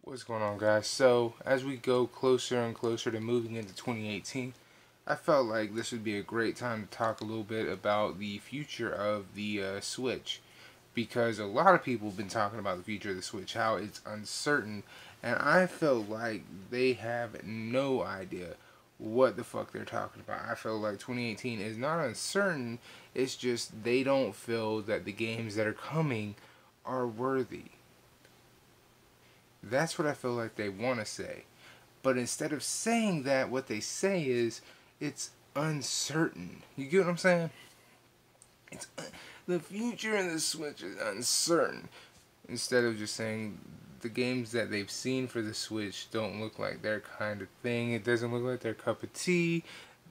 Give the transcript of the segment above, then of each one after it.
What's going on, guys? So, as we go closer and closer to moving into 2018, I felt like this would be a great time to talk a little bit about the future of the Switch. Because a lot of people have been talking about the future of the Switch, how it's uncertain, and I felt like they have no idea what the fuck they're talking about. I feel like 2018 is not uncertain, it's just they don't feel that the games that are coming are worthy. That's what I feel like they want to say. But instead of saying that, what they say is it's uncertain. You get what I'm saying? It's the future of the Switch is uncertain. Instead of just saying the games that they've seen for the Switch don't look like their kind of thing. It doesn't look like their cup of tea.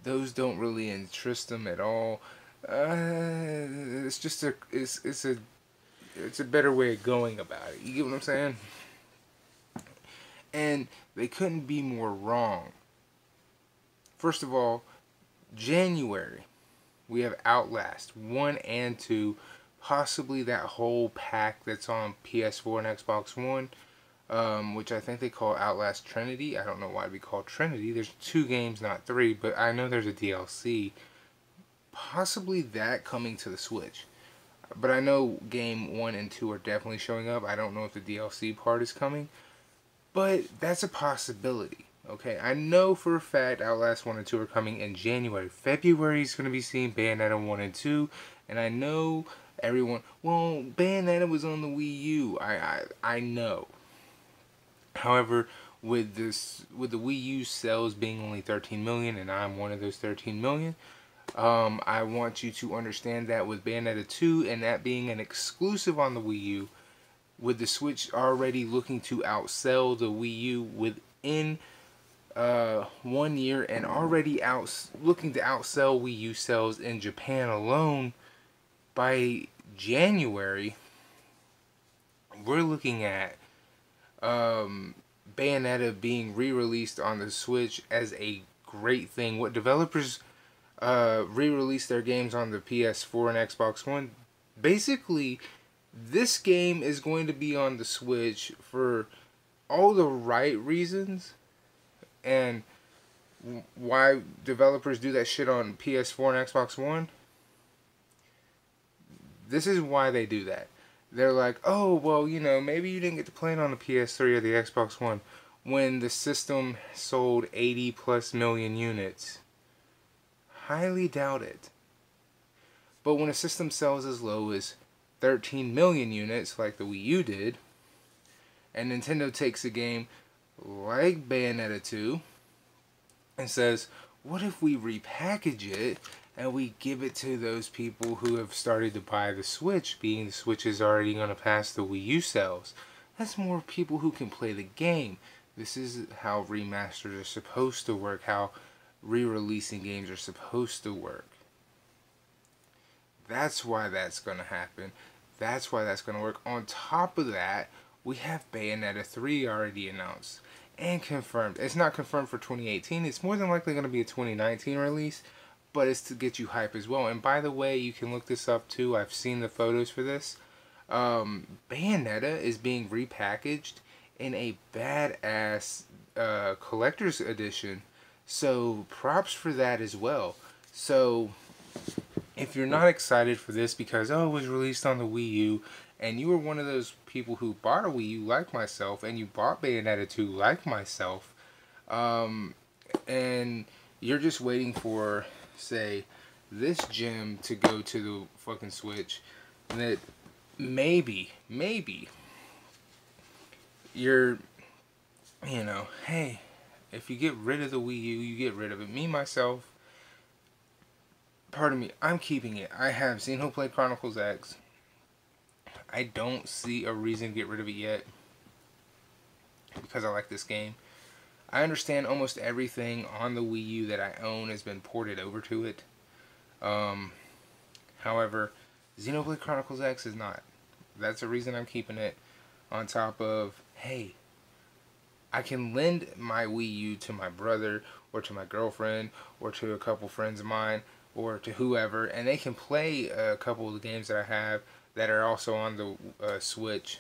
Those don't really interest them at all. It's just a better way of going about it. You get what I'm saying? And they couldn't be more wrong. First of all, January, we have Outlast 1 and 2, possibly that whole pack that's on PS4 and Xbox One, which I think they call Outlast Trinity. I don't know why it'd be called Trinity. There's 2 games, not 3, but I know there's a DLC. Possibly that coming to the Switch. But I know game 1 and 2 are definitely showing up. I don't know if the DLC part is coming. But that's a possibility. Okay, I know for a fact Outlast 1 and 2 are coming in January. February is going to be seeing Bayonetta 1 and 2. And I know everyone, well, Bayonetta was on the Wii U. I know. However, with the Wii U sales being only 13 million, and I'm one of those 13 million, I want you to understand that with Bayonetta 2 and that being an exclusive on the Wii U, with the Switch already looking to outsell the Wii U within 1 year and already looking to outsell Wii U sales in Japan alone by January, we're looking at Bayonetta being re-released on the Switch as a great thing. What developers re-release their games on the PS4 and Xbox One, basically this game is going to be on the Switch for all the right reasons, and why developers do that shit on PS4 and Xbox One. This is why they do that. They're like, oh, well, maybe you didn't get to play it on the PS3 or the Xbox One when the system sold 80 plus million units. Highly doubt it. But when a system sells as low as 13 million units, like the Wii U did, and Nintendo takes a game like Bayonetta 2 and says, what if we repackage it and we give it to those people who have started to buy the Switch, being the Switch is already going to pass the Wii U sales? That's more people who can play the game. This is how remasters are supposed to work, how re-releasing games are supposed to work. That's why that's going to happen. That's why that's going to work. On top of that, we have Bayonetta 3 already announced and confirmed. It's not confirmed for 2018. It's more than likely going to be a 2019 release, but it's to get you hype as well. And by the way, you can look this up too. I've seen the photos for this. Bayonetta is being repackaged in a badass collector's edition. So props for that as well. So if you're not excited for this because, oh, it was released on the Wii U, and you were one of those people who bought a Wii U like myself, and you bought Bayonetta 2 like myself, and you're just waiting for, say, this gem to go to the fucking Switch, that maybe, you're, hey, if you get rid of the Wii U, you get rid of it. Me, myself, pardon me, I'm keeping it. I have Xenoblade Chronicles X. I don't see a reason to get rid of it yet because I like this game. I understand almost everything on the Wii U that I own has been ported over to it. However, Xenoblade Chronicles X is not. That's the reason I'm keeping it. On top of, hey, I can lend my Wii U to my brother or to my girlfriend or to a couple friends of mine or to whoever, and they can play a couple of the games that I have that are also on the Switch.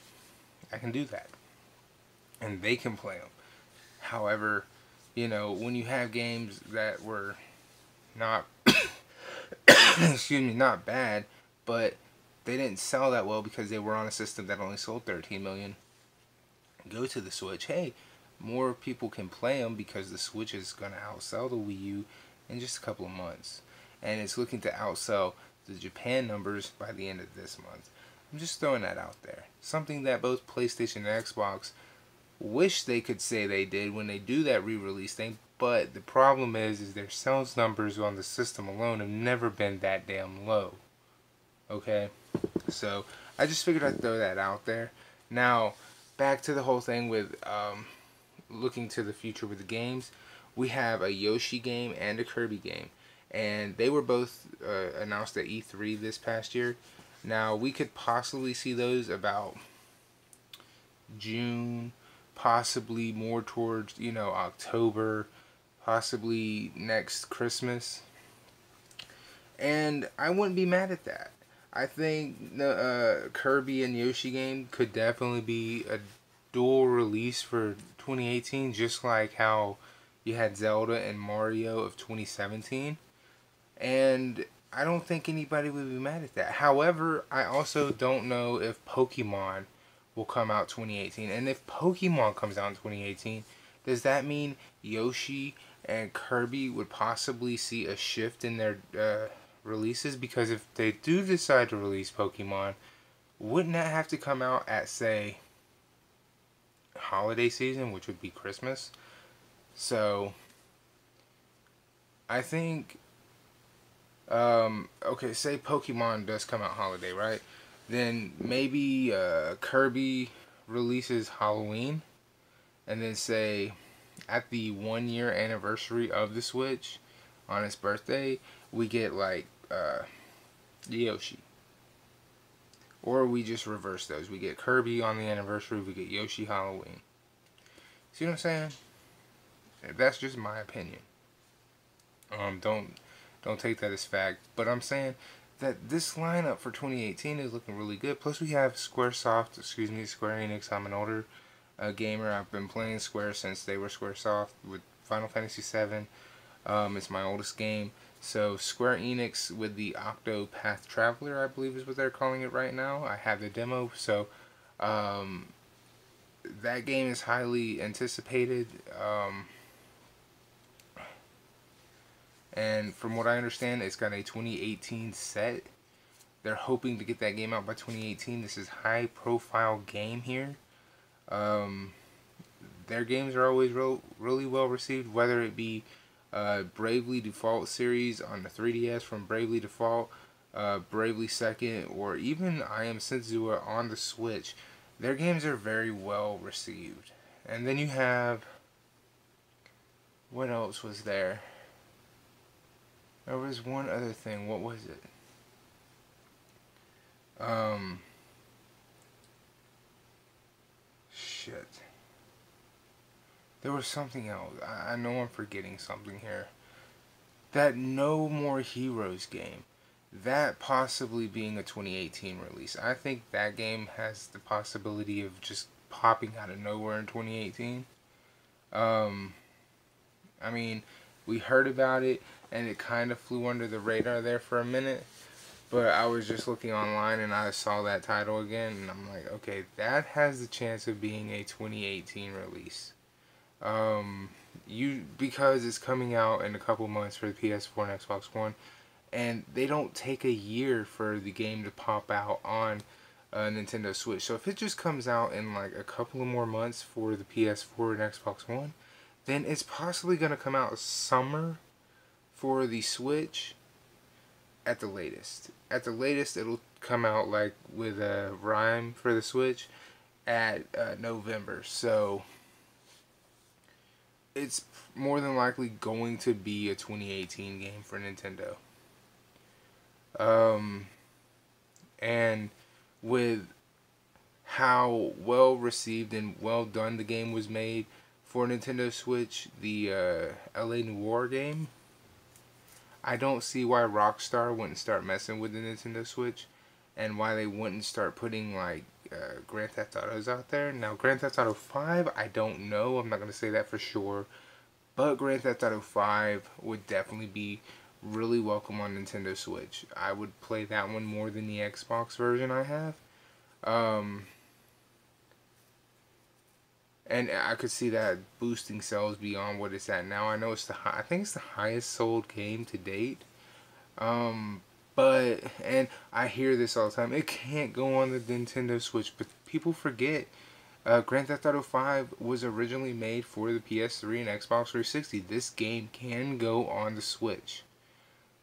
I can do that. and they can play them. However, you know, when you have games that were not excuse me, not bad, but they didn't sell that well because they were on a system that only sold 13 million, go to the Switch. Hey, more people can play them because the Switch is going to outsell the Wii U in just a couple of months. And it's looking to outsell the Japan numbers by the end of this month. I'm just throwing that out there. Something that both PlayStation and Xbox wish they could say they did when they do that re-release thing. But the problem is their sales numbers on the system alone have never been that damn low. Okay? So, I just figured I'd throw that out there. Now, back to the whole thing with looking to the future with the games. We have a Yoshi game and a Kirby game. And they were both announced at E3 this past year. Now, we could possibly see those about June, possibly more towards, you know, October, possibly next Christmas. And I wouldn't be mad at that. I think the Kirby and Yoshi game could definitely be a dual release for 2018, just like how you had Zelda and Mario of 2017. And I don't think anybody would be mad at that. However, I also don't know if Pokemon will come out 2018. And if Pokemon comes out in 2018, does that mean Yoshi and Kirby would possibly see a shift in their releases? Because if they do decide to release Pokemon, wouldn't that have to come out at, say, holiday season, which would be Christmas? So, I think, okay, say Pokemon does come out holiday, right? Then maybe Kirby releases Halloween, and then say at the 1 year anniversary of the Switch on its birthday, we get like Yoshi. Or we just reverse those. We get Kirby on the anniversary, we get Yoshi Halloween. See what I'm saying? That's just my opinion. Don't take that as fact. But I'm saying that this lineup for 2018 is looking really good. Plus we have Square Enix. I'm an older gamer. I've been playing Square since they were Squaresoft with Final Fantasy VII. It's my oldest game. So Square Enix with the Octopath Traveler, I believe is what they're calling it right now. I have the demo, so that game is highly anticipated. And from what I understand, it's got a 2018 set. They're hoping to get that game out by 2018. This is high profile game here. Their games are always really well received, whether it be Bravely Default series on the 3DS from Bravely Default, Bravely Second, or even I Am Sensua on the Switch. Their games are very well received. And then you have, what else was there? There was one other thing. What was it? Shit. There was something else. I know I'm forgetting something here. That No More Heroes game. That possibly being a 2018 release. I think that game has the possibility of just popping out of nowhere in 2018. I mean, we heard about it, and it kind of flew under the radar there for a minute. But I was just looking online, and I saw that title again, and I'm like, okay, that has the chance of being a 2018 release. Because it's coming out in a couple months for the PS4 and Xbox One, and they don't take a year for the game to pop out on Nintendo Switch. So if it just comes out in like a couple of more months for the PS4 and Xbox One, then it's possibly going to come out summer for the Switch at the latest. At the latest, it'll come out like with a Rhyme for the Switch at November. So it's more than likely going to be a 2018 game for Nintendo. And with how well received and well done the game was made for Nintendo Switch, the LA Noire game, I don't see why Rockstar wouldn't start messing with the Nintendo Switch, and why they wouldn't start putting like Grand Theft Autos out there. Now, Grand Theft Auto 5, I don't know. I'm not going to say that for sure. But Grand Theft Auto 5 would definitely be really welcome on Nintendo Switch. I would play that one more than the Xbox version I have. And I could see that boosting sales beyond what it's at now. I know it's I think it's the highest sold game to date. But, and I hear this all the time, it can't go on the Nintendo Switch, but people forget Grand Theft Auto 5 was originally made for the PS3 and Xbox 360. This game can go on the Switch.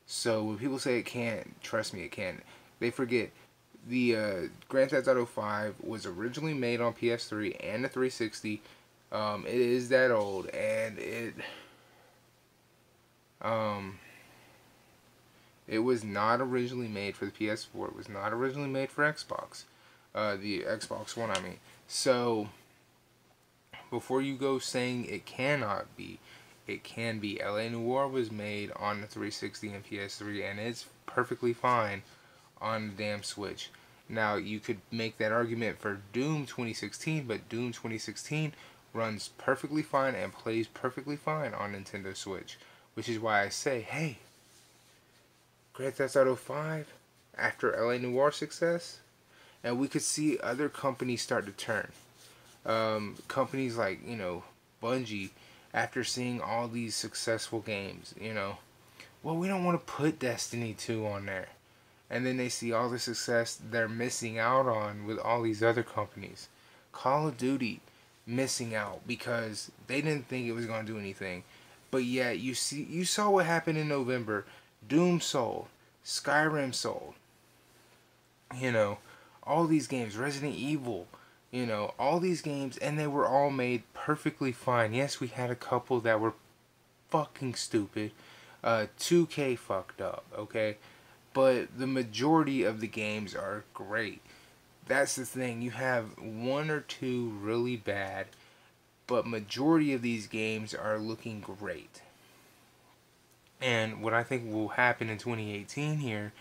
So when people say it can't, trust me, it can. They forget the Grand Theft Auto 5 was originally made on PS3 and the 360. It is that old, and it was not originally made for the PS4. It was not originally made for Xbox. The Xbox One, I mean. So, before you go saying it cannot be, it can be. LA Noire was made on the 360 and PS3, and it's perfectly fine on the damn Switch. Now, you could make that argument for Doom 2016, but Doom 2016 runs perfectly fine and plays perfectly fine on Nintendo Switch. Which is why I say, hey, Grand Theft Auto 5 after LA Noire success, and we could see other companies start to turn. Companies like, Bungie, after seeing all these successful games, well, we don't want to put Destiny 2 on there. And then they see all the success they're missing out on with all these other companies. Call of Duty missing out because they didn't think it was going to do anything. But yeah, you saw what happened in November. Doom sold. Skyrim sold. All these games. Resident Evil. All these games. And they were all made perfectly fine. Yes, we had a couple that were fucking stupid. 2K fucked up, okay? But the majority of the games are great. That's the thing. You have one or two really bad, but majority of these games are looking great. And what I think will happen in 2018 here,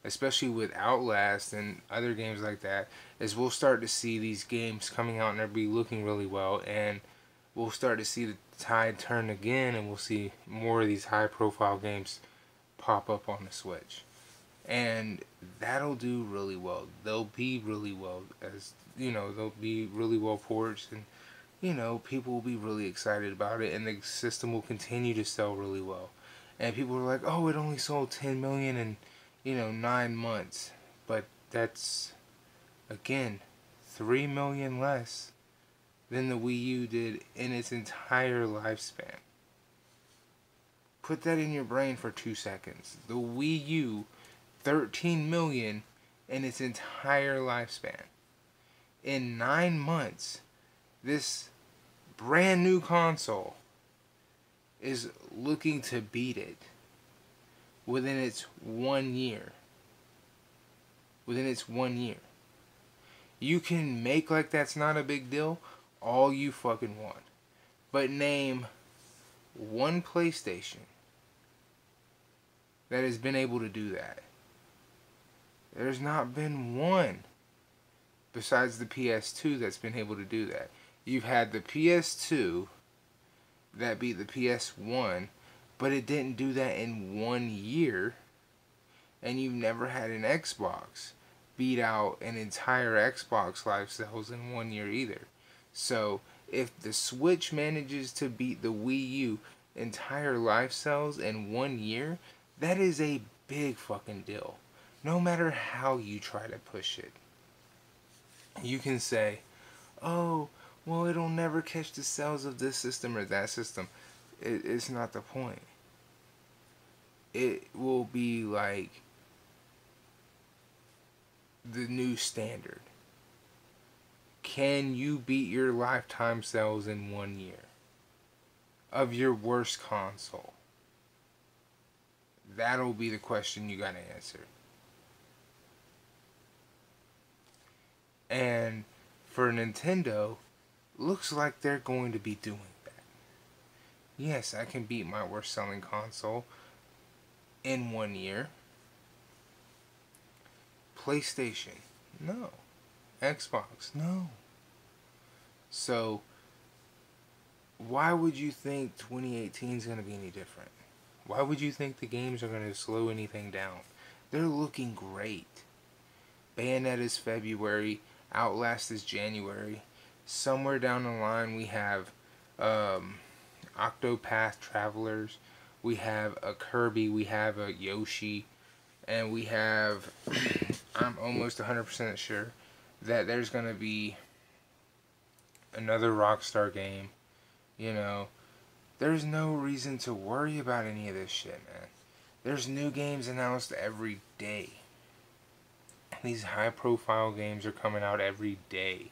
especially with Outlast and other games like that, is we'll start to see these games coming out and they'll be looking really well, and we'll start to see the tide turn again, and we'll see more of these high profile games pop up on the Switch. And that'll do really well. They'll be really well, they'll be really well forged, and people will be really excited about it, and the system will continue to sell really well. And people are like, oh, it only sold 10 million in 9 months. But that's, again, 3 million less than the Wii U did in its entire lifespan. Put that in your brain for 2 seconds. The Wii U, 13 million in its entire lifespan. In 9 months, this brand new console is looking to beat it within its 1 year. Within its 1 year. You can make like that's not a big deal all you fucking want. But name one PlayStation that has been able to do that. There's not been one besides the PS2 that's been able to do that. You've had the PS2 that beat the PS1, but it didn't do that in 1 year. And you've never had an Xbox beat out an entire Xbox life sales in 1 year either. So if the Switch manages to beat the Wii U entire life sales in 1 year, that is a big fucking deal. No matter how you try to push it. You can say, oh, well, it'll never catch the sales of this system or that system. It's not the point. It will be like the new standard. Can you beat your lifetime sales in 1 year of your worst console? That'll be the question you gotta answer. And for Nintendo, looks like they're going to be doing that. Yes, I can beat my worst selling console in 1 year. PlayStation, no. Xbox. No. So, why would you think 2018 is going to be any different? Why would you think the games are going to slow anything down? They're looking great. Bayonetta is February. Outlast is January. Somewhere down the line, we have Octopath Travelers. We have a Kirby. We have a Yoshi. And we have, I'm almost 100% sure that there's going to be another Rockstar game. You know, there's no reason to worry about any of this shit, man. There's new games announced every day. These high profile games are coming out every day.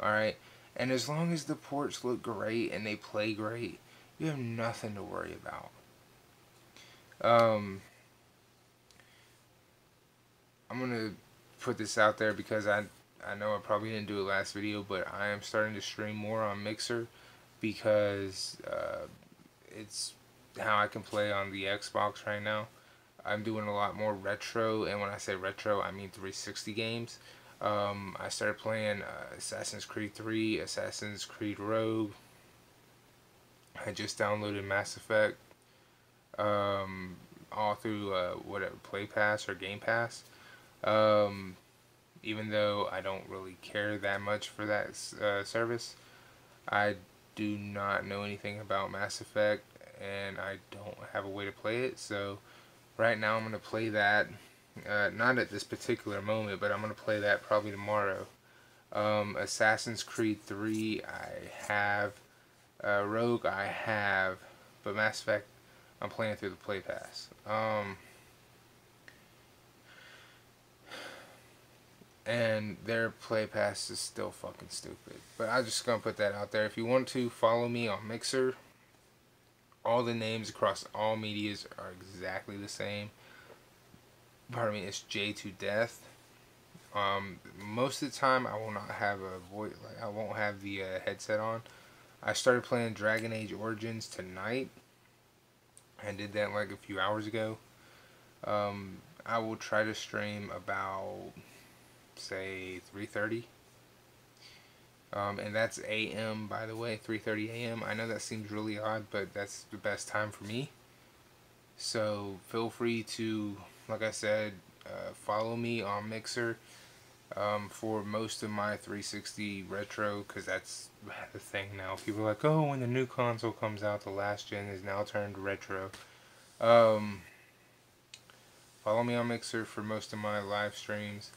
Alright? And as long as the ports look great and they play great, you have nothing to worry about. I'm gonna put this out there because I know I probably didn't do it last video, but I am starting to stream more on Mixer because it's how I can play on the Xbox right now. I'm doing a lot more retro, and when I say retro, I mean 360 games. I started playing Assassin's Creed 3, Assassin's Creed Rogue. I just downloaded Mass Effect, all through whatever Play Pass or Game Pass. Even though I don't really care that much for that service, I do not know anything about Mass Effect, and I don't have a way to play it. So right now I'm going to play that, not at this particular moment, but I'm going to play that probably tomorrow. Assassin's Creed 3 I have, Rogue I have, but Mass Effect I'm playing through the Play Pass. And their Play Pass is still fucking stupid. But I'm just gonna put that out there. If you want to follow me on Mixer, all the names across all medias are exactly the same. Pardon me, it's J2Death. Most of the time I will not have a voice, like I won't have the headset on. I started playing Dragon Age Origins tonight. I did that like a few hours ago. I will try to stream about, say, 3:30. And that's AM, by the way, 3:30 AM. I know that seems really odd, but that's the best time for me. So feel free to, like I said, follow me on Mixer for most of my 360 retro, because that's the thing now. People are like, oh, when the new console comes out, the last gen is now turned retro. Follow me on Mixer for most of my live streams.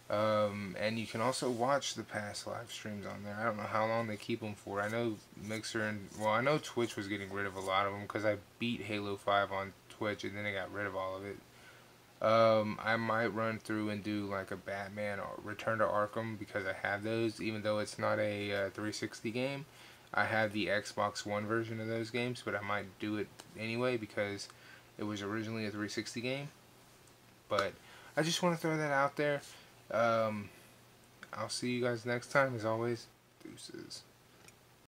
And you can also watch the past live streams on there. I don't know how long they keep them for. I know Mixer and, well, I know Twitch was getting rid of a lot of them because I beat Halo 5 on Twitch and then they got rid of all of it. I might run through and do like a Batman or Return to Arkham because I have those, even though it's not a 360 game. I have the Xbox One version of those games, but I might do it anyway because it was originally a 360 game. But I just want to throw that out there. I'll see you guys next time. As always, deuces.